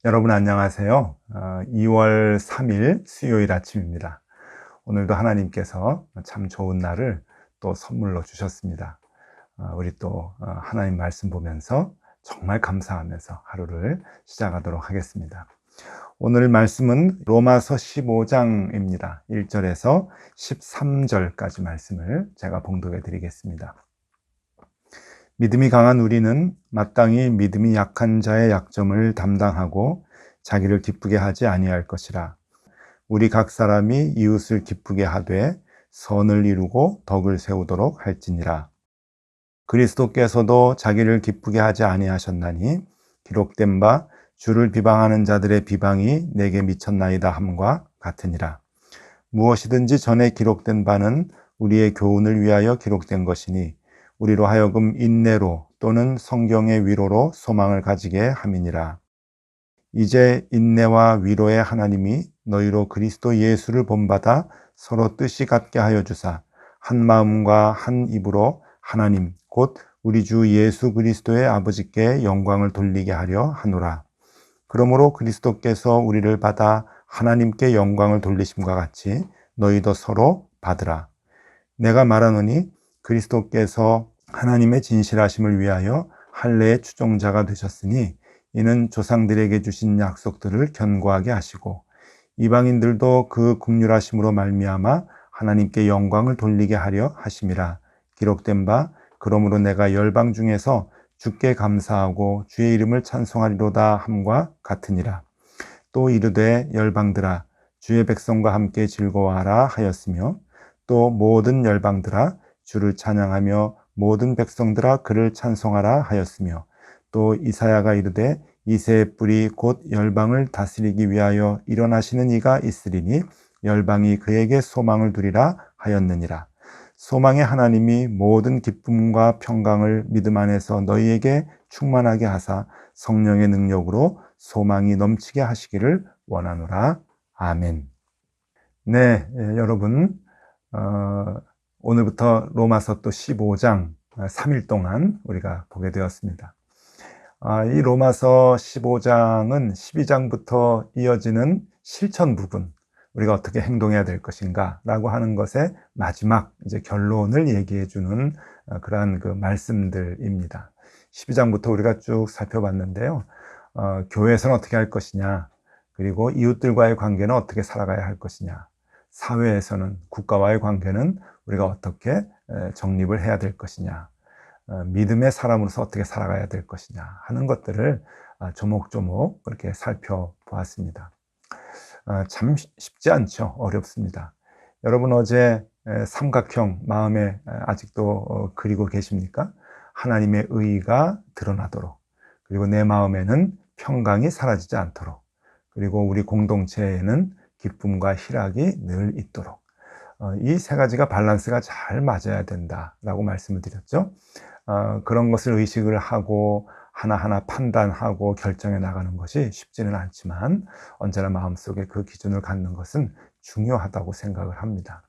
여러분 안녕하세요. 2월 3일 수요일 아침입니다. 오늘도 하나님께서 참 좋은 날을 또 선물로 주셨습니다. 우리 또 하나님 말씀 보면서 정말 감사하면서 하루를 시작하도록 하겠습니다. 오늘 말씀은 로마서 15장입니다. 1절에서 13절까지 말씀을 제가 봉독해 드리겠습니다. 믿음이 강한 우리는 마땅히 믿음이 약한 자의 약점을 담당하고 자기를 기쁘게 하지 아니할 것이라. 우리 각 사람이 이웃을 기쁘게 하되 선을 이루고 덕을 세우도록 할지니라. 그리스도께서도 자기를 기쁘게 하지 아니하셨나니 기록된 바 주를 비방하는 자들의 비방이 내게 미쳤나이다 함과 같으니라. 무엇이든지 전에 기록된 바는 우리의 교훈을 위하여 기록된 것이니 우리로 하여금 인내로 또는 성경의 위로로 소망을 가지게 함이니라. 이제 인내와 위로의 하나님이 너희로 그리스도 예수를 본받아 서로 뜻이 같게 하여 주사 한 마음과 한 입으로 하나님 곧 우리 주 예수 그리스도의 아버지께 영광을 돌리게 하려 하노라. 그러므로 그리스도께서 우리를 받아 하나님께 영광을 돌리심과 같이 너희도 서로 받으라. 내가 말하노니 그리스도께서 하나님의 진실하심을 위하여 할례의 추종자가 되셨으니 이는 조상들에게 주신 약속들을 견고하게 하시고 이방인들도 그 긍휼하심으로 말미암아 하나님께 영광을 돌리게 하려 하심이라. 기록된 바 그러므로 내가 열방 중에서 주께 감사하고 주의 이름을 찬송하리로다 함과 같으니라. 또 이르되 열방들아 주의 백성과 함께 즐거워하라 하였으며 또 모든 열방들아 주를 찬양하며 모든 백성들아 그를 찬송하라 하였으며 또 이사야가 이르되 이새의 뿔이 곧 열방을 다스리기 위하여 일어나시는 이가 있으리니 열방이 그에게 소망을 두리라 하였느니라. 소망의 하나님이 모든 기쁨과 평강을 믿음 안에서 너희에게 충만하게 하사 성령의 능력으로 소망이 넘치게 하시기를 원하노라. 아멘. 네, 여러분 오늘부터 로마서 또 15장 3일 동안 우리가 보게 되었습니다. 이 로마서 15장은 12장부터 이어지는 실천 부분, 우리가 어떻게 행동해야 될 것인가 라고 하는 것의 마지막 이제 결론을 얘기해 주는 그러한 그 말씀들입니다. 12장부터 우리가 쭉 살펴봤는데요. 교회에서는 어떻게 할 것이냐, 그리고 이웃들과의 관계는 어떻게 살아가야 할 것이냐, 사회에서는 국가와의 관계는 우리가 어떻게 정립을 해야 될 것이냐, 믿음의 사람으로서 어떻게 살아가야 될 것이냐 하는 것들을 조목조목 그렇게 살펴보았습니다. 참 쉽지 않죠. 어렵습니다. 여러분 어제 삼각형 마음에 아직도 그리고 계십니까? 하나님의 의가 드러나도록, 그리고 내 마음에는 평강이 사라지지 않도록, 그리고 우리 공동체에는 기쁨과 희락이 늘 있도록, 이 세 가지가 밸런스가 잘 맞아야 된다라고 말씀을 드렸죠. 그런 것을 의식을 하고 하나하나 판단하고 결정해 나가는 것이 쉽지는 않지만 언제나 마음속에 그 기준을 갖는 것은 중요하다고 생각을 합니다.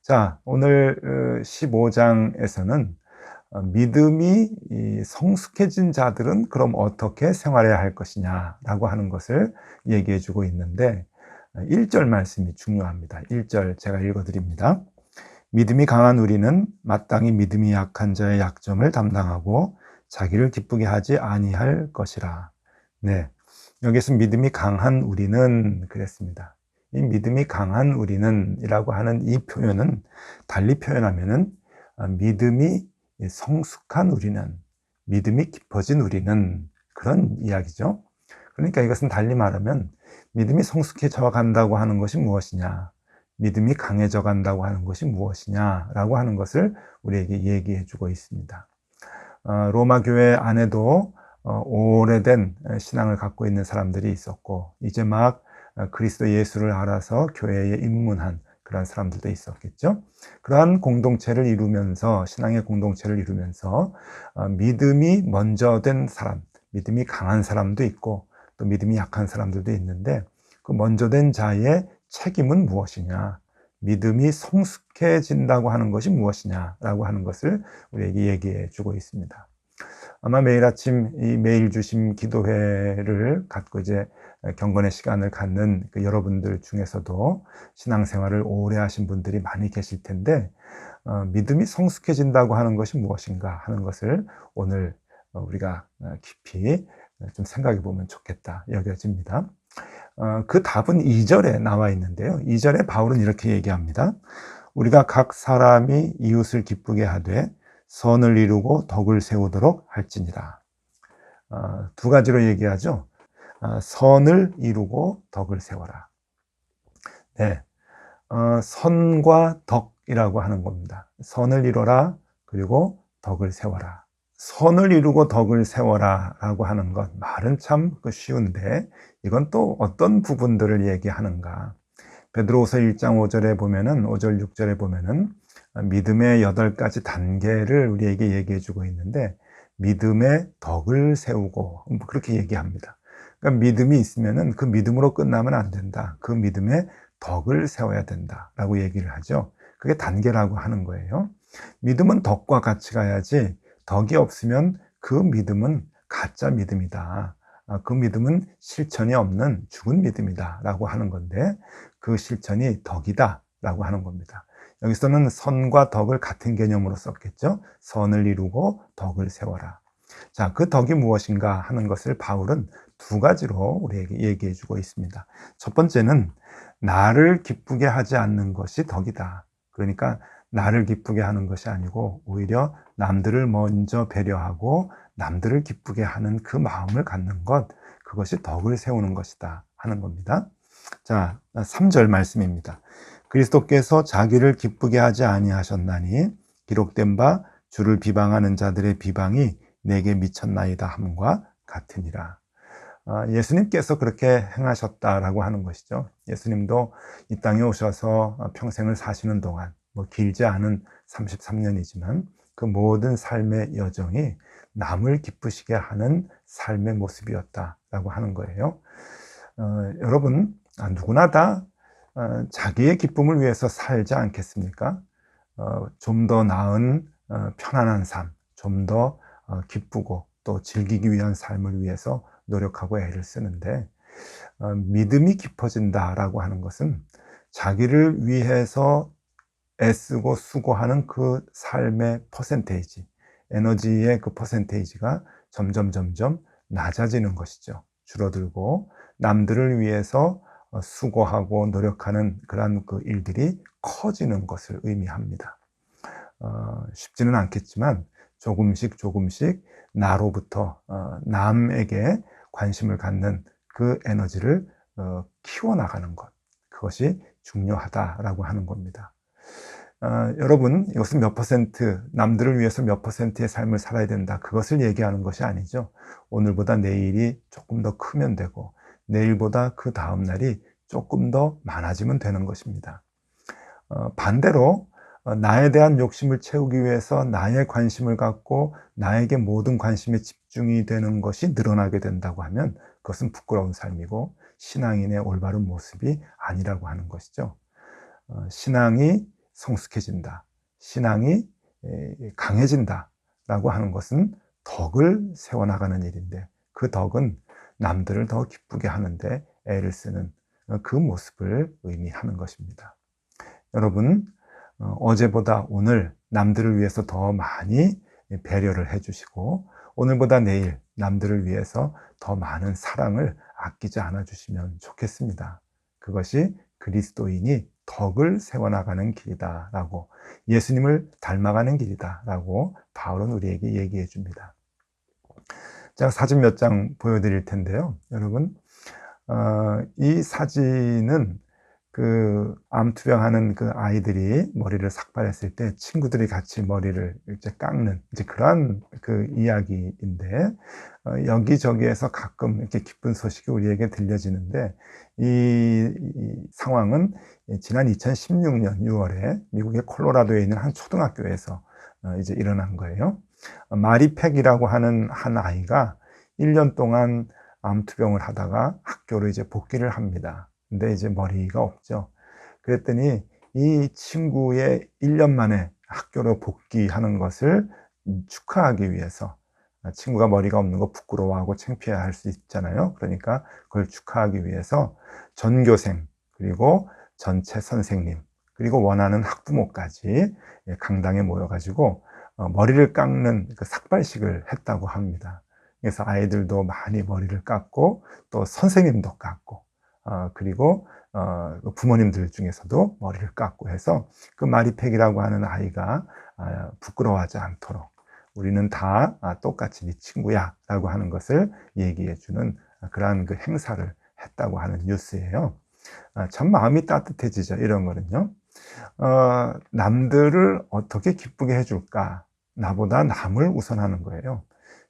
자, 오늘 15장에서는 믿음이 성숙해진 자들은 그럼 어떻게 생활해야 할 것이냐라고 하는 것을 얘기해 주고 있는데 1절 말씀이 중요합니다. 1절 제가 읽어드립니다. 믿음이 강한 우리는 마땅히 믿음이 약한 자의 약점을 담당하고 자기를 기쁘게 하지 아니할 것이라. 네, 여기서 믿음이 강한 우리는 그랬습니다. 이 믿음이 강한 우리는 이라고 하는 이 표현은 달리 표현하면은 믿음이 성숙한 우리는, 믿음이 깊어진 우리는, 그런 이야기죠. 그러니까 이것은 달리 말하면 믿음이 성숙해져 간다고 하는 것이 무엇이냐, 믿음이 강해져 간다고 하는 것이 무엇이냐라고 하는 것을 우리에게 얘기해 주고 있습니다. 로마 교회 안에도 오래된 신앙을 갖고 있는 사람들이 있었고 이제 막 그리스도 예수를 알아서 교회에 입문한 그런 사람들도 있었겠죠. 그러한 공동체를 이루면서, 신앙의 공동체를 이루면서 믿음이 먼저 된 사람, 믿음이 강한 사람도 있고 또 믿음이 약한 사람들도 있는데 그 먼저 된 자의 책임은 무엇이냐, 믿음이 성숙해진다고 하는 것이 무엇이냐라고 하는 것을 우리에게 얘기해 주고 있습니다. 아마 매일 아침 이 매일 주심 기도회를 갖고 이제 경건의 시간을 갖는 그 여러분들 중에서도 신앙생활을 오래 하신 분들이 많이 계실 텐데, 믿음이 성숙해진다고 하는 것이 무엇인가 하는 것을 오늘 우리가 깊이 좀 생각해 보면 좋겠다 여겨집니다. 그 답은 2절에 나와 있는데요. 2절에 바울은 이렇게 얘기합니다. 우리가 각 사람이 이웃을 기쁘게 하되 선을 이루고 덕을 세우도록 할지니라. 두 가지로 얘기하죠. 선을 이루고 덕을 세워라. 네, 선과 덕이라고 하는 겁니다. 선을 이뤄라, 그리고 덕을 세워라. 선을 이루고 덕을 세워라 라고 하는 것, 말은 참 쉬운데 이건 또 어떤 부분들을 얘기하는가. 베드로후서 1장 5절에 보면은, 5절 6절에 보면은 믿음의 8가지 단계를 우리에게 얘기해 주고 있는데, 믿음의 덕을 세우고 그렇게 얘기합니다. 그러니까 믿음이 있으면은 그 믿음으로 끝나면 안 된다. 그 믿음의 덕을 세워야 된다라고 얘기를 하죠. 그게 단계라고 하는 거예요. 믿음은 덕과 같이 가야지, 덕이 없으면 그 믿음은 가짜 믿음이다. 그 믿음은 실천이 없는 죽은 믿음이다 라고 하는 건데, 그 실천이 덕이다 라고 하는 겁니다. 여기서는 선과 덕을 같은 개념으로 썼겠죠. 선을 이루고 덕을 세워라. 자, 그 덕이 무엇인가 하는 것을 바울은 두 가지로 우리에게 얘기해 주고 있습니다. 첫 번째는 나를 기쁘게 하지 않는 것이 덕이다. 그러니까 나를 기쁘게 하는 것이 아니고 오히려 남들을 먼저 배려하고 남들을 기쁘게 하는 그 마음을 갖는 것, 그것이 덕을 세우는 것이다 하는 겁니다. 자, 3절 말씀입니다. 그리스도께서 자기를 기쁘게 하지 아니하셨나니 기록된 바 주를 비방하는 자들의 비방이 내게 미쳤나이다 함과 같으니라. 예수님께서 그렇게 행하셨다라고 하는 것이죠. 예수님도 이 땅에 오셔서 평생을 사시는 동안, 길지 않은 33년이지만 그 모든 삶의 여정이 남을 기쁘시게 하는 삶의 모습이었다라고 하는 거예요. 여러분, 누구나 다 자기의 기쁨을 위해서 살지 않겠습니까? 좀 더 나은 편안한 삶, 좀 더 기쁘고 또 즐기기 위한 삶을 위해서 노력하고 애를 쓰는데, 믿음이 깊어진다라고 하는 것은 자기를 위해서 애쓰고 수고하는 그 삶의 퍼센테이지, 에너지의 그 퍼센테이지가 점점 낮아지는 것이죠. 줄어들고 남들을 위해서 수고하고 노력하는 그러한 그 일들이 커지는 것을 의미합니다. 쉽지는 않겠지만 조금씩 나로부터 남에게 관심을 갖는 그 에너지를 키워나가는 것, 그것이 중요하다라고 하는 겁니다. 여러분, 이것은 몇 퍼센트, 남들을 위해서 몇 퍼센트의 삶을 살아야 된다, 그것을 얘기하는 것이 아니죠. 오늘보다 내일이 조금 더 크면 되고, 내일보다 그 다음 날이 조금 더 많아지면 되는 것입니다. 반대로 나에 대한 욕심을 채우기 위해서 나의 관심을 갖고 나에게 모든 관심에 집중이 되는 것이 늘어나게 된다고 하면 그것은 부끄러운 삶이고 신앙인의 올바른 모습이 아니라고 하는 것이죠. 신앙이 성숙해진다, 신앙이 강해진다 라고 하는 것은 덕을 세워나가는 일인데, 그 덕은 남들을 더 기쁘게 하는데 애를 쓰는 그 모습을 의미하는 것입니다. 여러분, 어제보다 오늘 남들을 위해서 더 많이 배려를 해주시고, 오늘보다 내일 남들을 위해서 더 많은 사랑을 아끼지 않아 주시면 좋겠습니다. 그것이 그리스도인이 덕을 세워나가는 길이다 라고, 예수님을 닮아가는 길이다 라고 바울은 우리에게 얘기해 줍니다. 제가 사진 몇 장 보여드릴 텐데요. 여러분, 이 사진은 그 암투병하는 그 아이들이 머리를 삭발했을 때 친구들이 같이 머리를 이제 깎는 이제 그러한 그 이야기인데, 여기저기에서 가끔 이렇게 기쁜 소식이 우리에게 들려지는데, 이 상황은 지난 2016년 6월에 미국의 콜로라도에 있는 한 초등학교에서 이제 일어난 거예요. 마리 팩이라고 하는 한 아이가 1년 동안 암투병을 하다가 학교로 이제 복귀를 합니다. 근데 이제 머리가 없죠. 그랬더니 이 친구의 1년 만에 학교로 복귀하는 것을 축하하기 위해서 친구가 머리가 없는 거 부끄러워하고 창피해 할 수 있잖아요. 그러니까 그걸 축하하기 위해서 전교생, 그리고 전체 선생님, 그리고 원하는 학부모까지 강당에 모여가지고 머리를 깎는 그 삭발식을 했다고 합니다. 그래서 아이들도 많이 머리를 깎고 또 선생님도 깎고 그리고 부모님들 중에서도 머리를 깎고 해서 그 마리팩이라고 하는 아이가 부끄러워하지 않도록 우리는 다 똑같이 네 친구야 라고 하는 것을 얘기해 주는 그러한 그 행사를 했다고 하는 뉴스예요. 참 마음이 따뜻해지죠. 이런 거는요. 남들을 어떻게 기쁘게 해줄까? 나보다 남을 우선하는 거예요.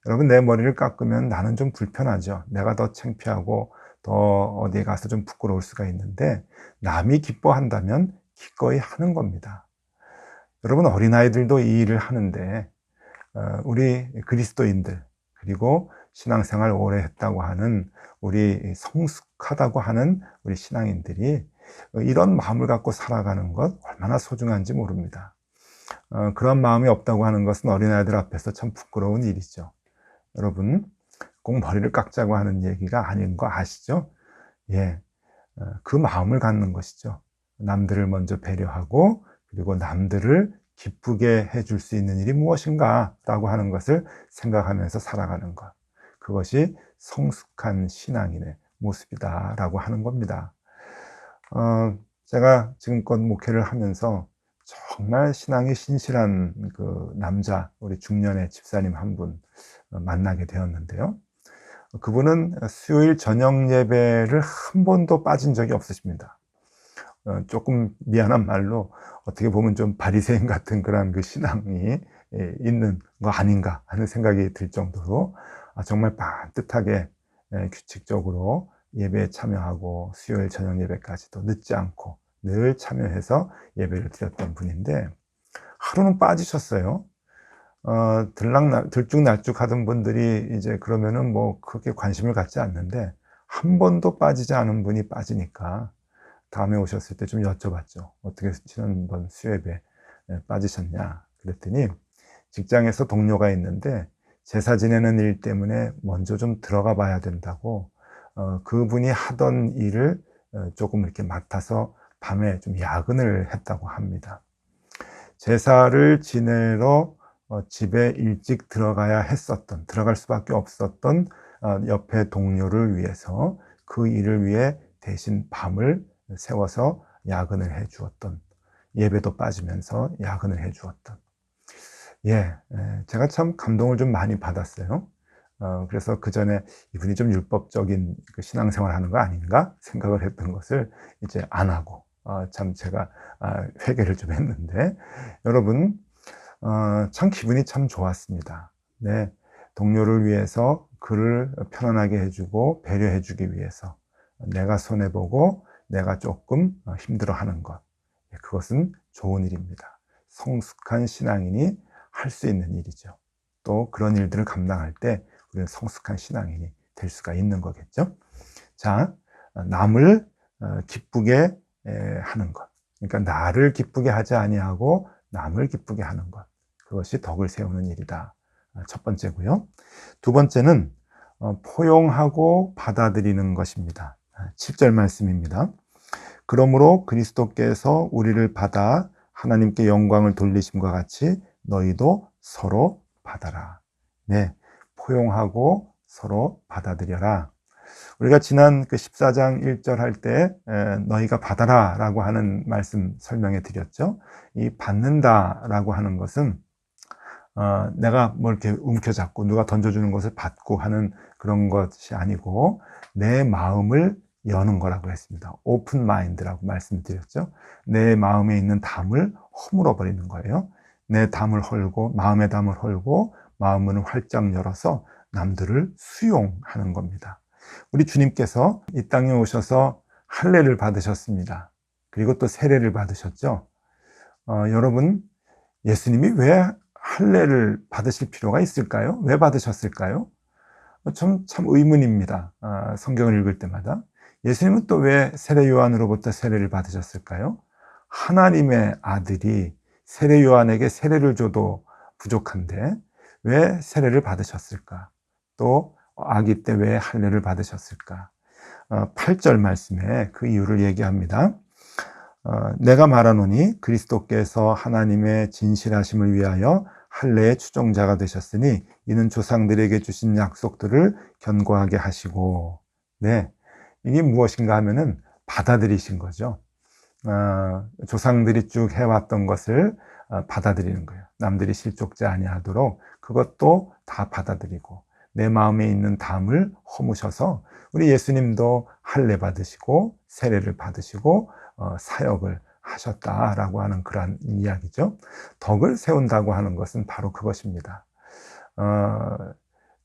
여러분, 내 머리를 깎으면 나는 좀 불편하죠. 내가 더 창피하고 더 어디에 가서 좀 부끄러울 수가 있는데, 남이 기뻐한다면 기꺼이 하는 겁니다. 여러분, 어린아이들도 이 일을 하는데 우리 그리스도인들, 그리고 신앙생활 오래 했다고 하는 우리 성숙하다고 하는 우리 신앙인들이 이런 마음을 갖고 살아가는 것 얼마나 소중한지 모릅니다. 그런 마음이 없다고 하는 것은 어린아이들 앞에서 참 부끄러운 일이죠. 여러분, 꼭 머리를 깎자고 하는 얘기가 아닌 거 아시죠? 예, 그 마음을 갖는 것이죠. 남들을 먼저 배려하고 그리고 남들을 기쁘게 해줄 수 있는 일이 무엇인가 라고 하는 것을 생각하면서 살아가는 것, 그것이 성숙한 신앙인의 모습이다 라고 하는 겁니다. 제가 지금껏 목회를 하면서 정말 신앙이 신실한 그 남자, 우리 중년의 집사님 한 분 만나게 되었는데요. 그분은 수요일 저녁 예배를 한 번도 빠진 적이 없으십니다. 조금 미안한 말로 어떻게 보면 좀 바리새인 같은 그런 그 신앙이 있는 거 아닌가 하는 생각이 들 정도로 정말 반듯하게 규칙적으로 예배에 참여하고 수요일 저녁 예배까지도 늦지 않고 늘 참여해서 예배를 드렸던 분인데, 하루는 빠지셨어요. 들쭉날쭉 하던 분들이 이제 그러면은 뭐 그렇게 관심을 갖지 않는데, 한 번도 빠지지 않은 분이 빠지니까 다음에 오셨을 때 좀 여쭤봤죠. 어떻게 지난번 수요예배 빠지셨냐? 그랬더니 직장에서 동료가 있는데 제사 지내는 일 때문에 먼저 좀 들어가 봐야 된다고 그분이 하던 일을 조금 이렇게 맡아서 밤에 좀 야근을 했다고 합니다. 제사를 지내러 집에 일찍 들어갈 수밖에 없었던 옆에 동료를 위해서 그 일을 위해 대신 밤을 세워서 야근을 해 주었던, 예배도 빠지면서 야근을 해 주었던, 제가 참 감동을 좀 많이 받았어요. 그래서 그 전에 이분이 좀 율법적인 그 신앙생활 하는 거 아닌가 생각을 했던 것을 이제 안 하고 참 제가 회개를 좀 했는데, 여러분, 참 기분이 참 좋았습니다. 네, 동료를 위해서 그를 편안하게 해주고 배려해주기 위해서 내가 손해보고 내가 조금 힘들어하는 것, 그것은 좋은 일입니다. 성숙한 신앙인이 할 수 있는 일이죠. 또 그런 일들을 감당할 때 우리는 성숙한 신앙인이 될 수가 있는 거겠죠. 자, 남을 기쁘게 하는 것, 그러니까 나를 기쁘게 하지 아니하고 남을 기쁘게 하는 것, 그것이 덕을 세우는 일이다. 첫 번째고요. 두 번째는 포용하고 받아들이는 것입니다. 7절 말씀입니다. 그러므로 그리스도께서 우리를 받아 하나님께 영광을 돌리심과 같이 너희도 서로 받아라. 네, 포용하고 서로 받아들여라. 우리가 지난 그 14장 1절 할 때 너희가 받아라 라고 하는 말씀 설명해 드렸죠. 이 받는다 라고 하는 것은 내가 뭐 이렇게 움켜잡고 누가 던져주는 것을 받고 하는 그런 것이 아니고 내 마음을 여는 거라고 했습니다. 오픈 마인드라고 말씀드렸죠. 내 마음에 있는 담을 허물어 버리는 거예요. 내 담을 헐고, 마음의 담을 헐고 마음 문을 활짝 열어서 남들을 수용하는 겁니다. 우리 주님께서 이 땅에 오셔서 할례를 받으셨습니다. 그리고 또 세례를 받으셨죠. 여러분, 예수님이 왜 할례를 받으실 필요가 있을까요? 왜 받으셨을까요? 참 의문입니다. 성경을 읽을 때마다. 예수님은 또 왜 세례 요한으로부터 세례를 받으셨을까요? 하나님의 아들이 세례 요한에게 세례를 줘도 부족한데 왜 세례를 받으셨을까? 또 아기 때 왜 할례를 받으셨을까? 8절 말씀에 그 이유를 얘기합니다. 내가 말하노니 그리스도께서 하나님의 진실하심을 위하여 할례의 추종자가 되셨으니 이는 조상들에게 주신 약속들을 견고하게 하시고, 네, 이게 무엇인가 하면은 받아들이신 거죠. 조상들이 쭉 해왔던 것을 받아들이는 거예요. 남들이 실족지 아니하도록 그것도 다 받아들이고 내 마음에 있는 담을 허무셔서 우리 예수님도 할례 받으시고 세례를 받으시고 사역을 하셨다라고 하는 그런 이야기죠. 덕을 세운다고 하는 것은 바로 그것입니다.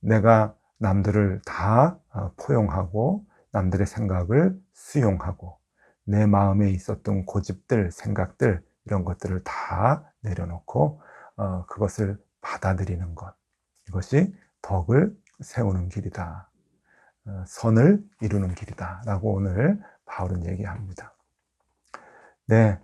내가 남들을 다 포용하고 남들의 생각을 수용하고 내 마음에 있었던 고집들, 생각들 이런 것들을 다 내려놓고 그것을 받아들이는 것, 이것이 덕을 세우는 길이다, 선을 이루는 길이다 라고 오늘 바울은 얘기합니다. 네,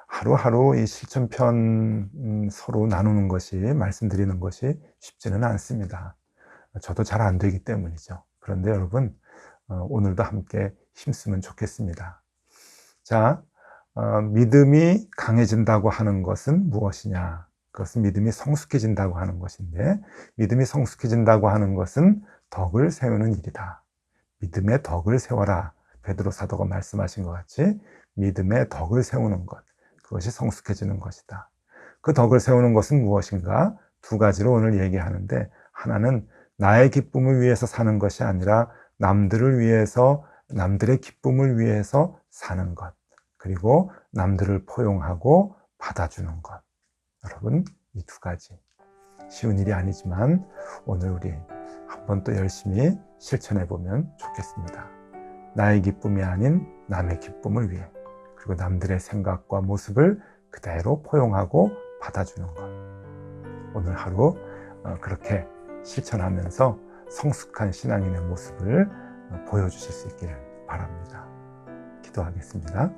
하루하루 이 실천편 서로 나누는 것이, 말씀드리는 것이 쉽지는 않습니다. 저도 잘 안 되기 때문이죠. 그런데 여러분, 오늘도 함께 힘쓰면 좋겠습니다. 자, 믿음이 강해진다고 하는 것은 무엇이냐? 그것은 믿음이 성숙해진다고 하는 것인데, 믿음이 성숙해진다고 하는 것은 덕을 세우는 일이다. 믿음의 덕을 세워라. 베드로 사도가 말씀하신 것 같이 믿음의 덕을 세우는 것, 그것이 성숙해지는 것이다. 그 덕을 세우는 것은 무엇인가? 두 가지로 오늘 얘기하는데, 하나는 나의 기쁨을 위해서 사는 것이 아니라 남들을 위해서, 남들의 기쁨을 위해서 사는 것, 그리고 남들을 포용하고 받아주는 것. 여러분, 이 두 가지 쉬운 일이 아니지만 오늘 우리 한번 또 열심히 실천해 보면 좋겠습니다. 나의 기쁨이 아닌 남의 기쁨을 위해, 그리고 남들의 생각과 모습을 그대로 포용하고 받아주는 것. 오늘 하루 그렇게 실천하면서 성숙한 신앙인의 모습을 보여주실 수 있기를 바랍니다. 기도하겠습니다.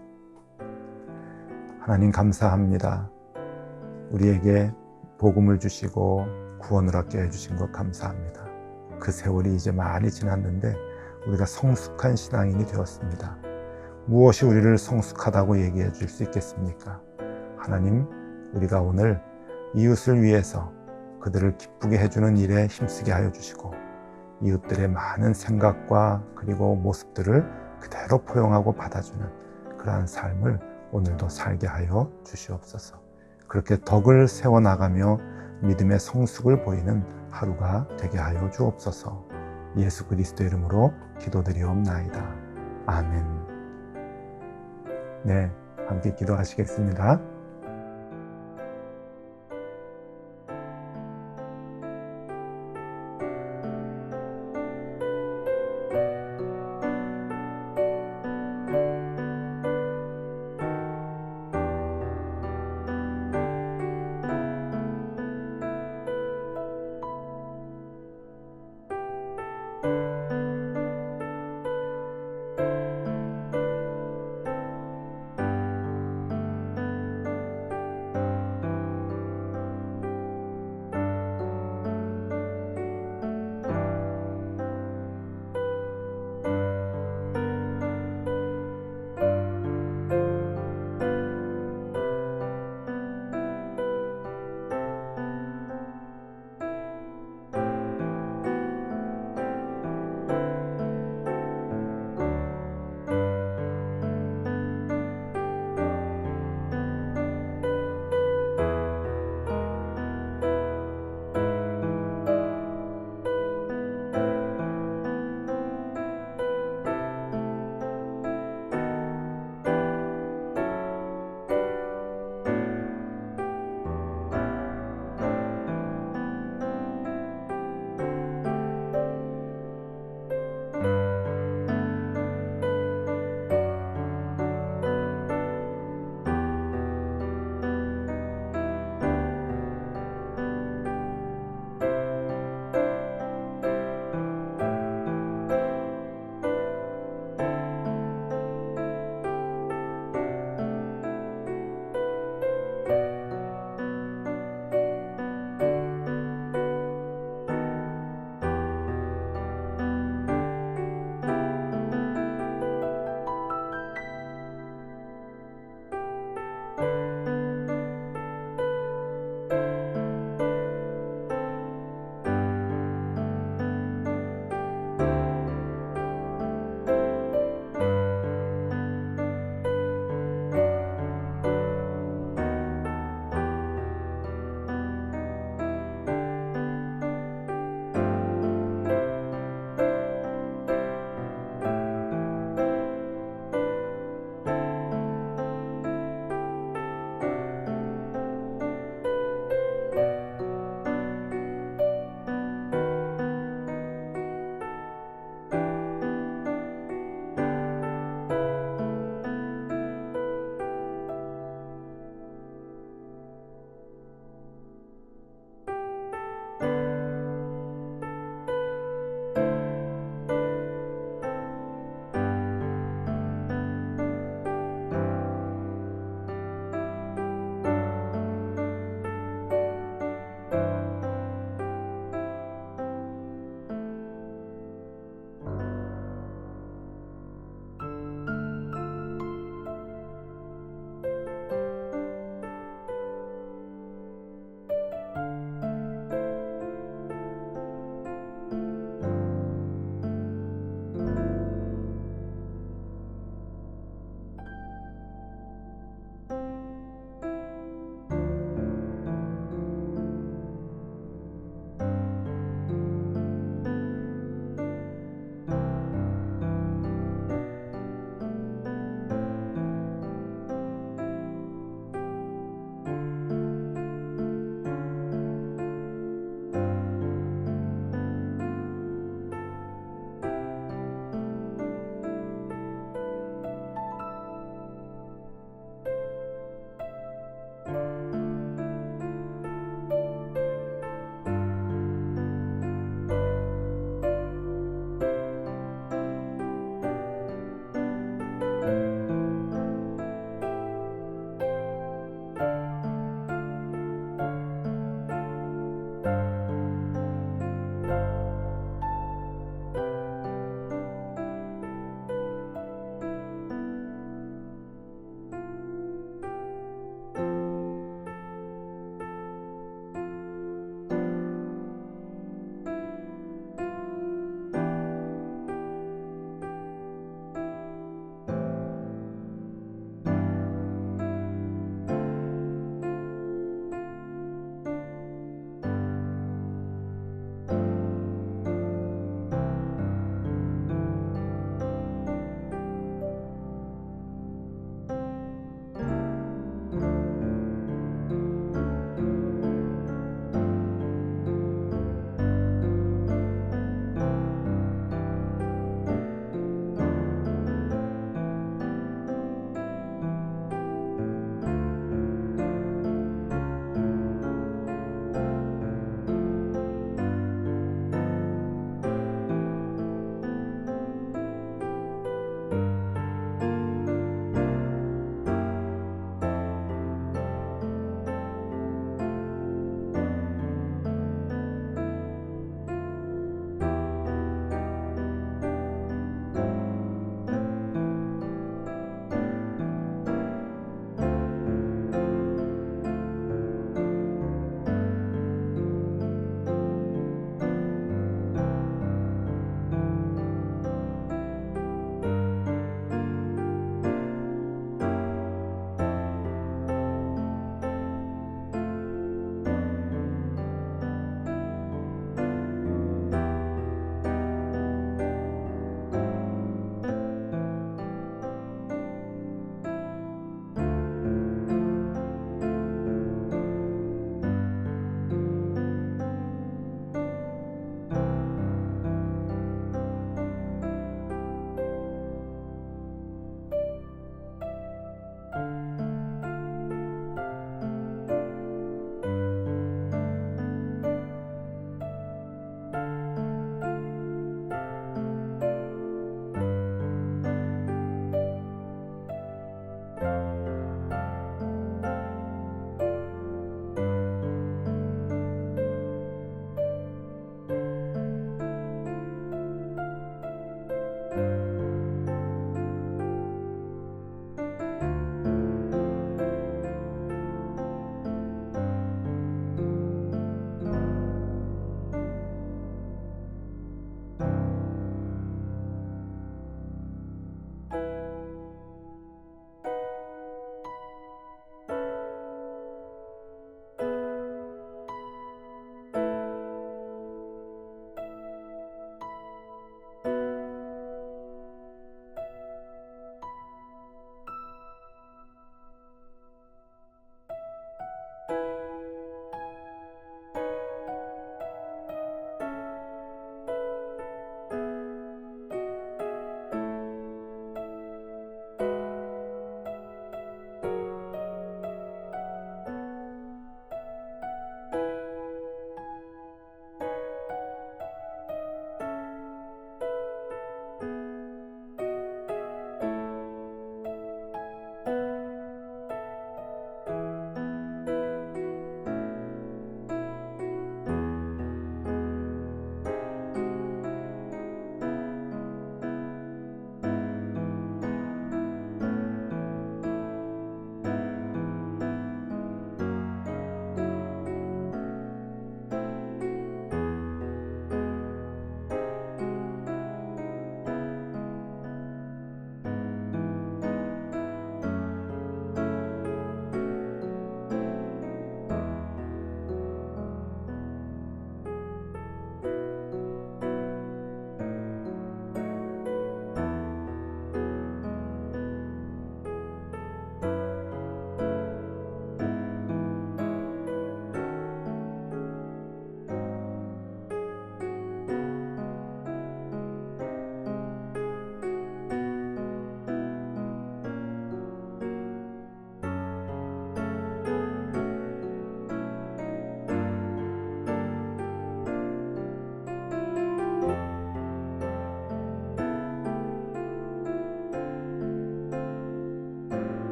하나님 감사합니다. 우리에게 복음을 주시고 구원을 얻게 해주신 것 감사합니다. 그 세월이 이제 많이 지났는데 우리가 성숙한 신앙인이 되었습니다. 무엇이 우리를 성숙하다고 얘기해 줄 수 있겠습니까? 하나님, 우리가 오늘 이웃을 위해서 그들을 기쁘게 해주는 일에 힘쓰게 하여 주시고 이웃들의 많은 생각과 그리고 모습들을 그대로 포용하고 받아주는 그러한 삶을 오늘도 살게 하여 주시옵소서. 그렇게 덕을 세워나가며 믿음의 성숙을 보이는 하루가 되게 하여 주옵소서. 예수 그리스도의 이름으로 기도드리옵나이다. 아멘. 네, 함께 기도하시겠습니다.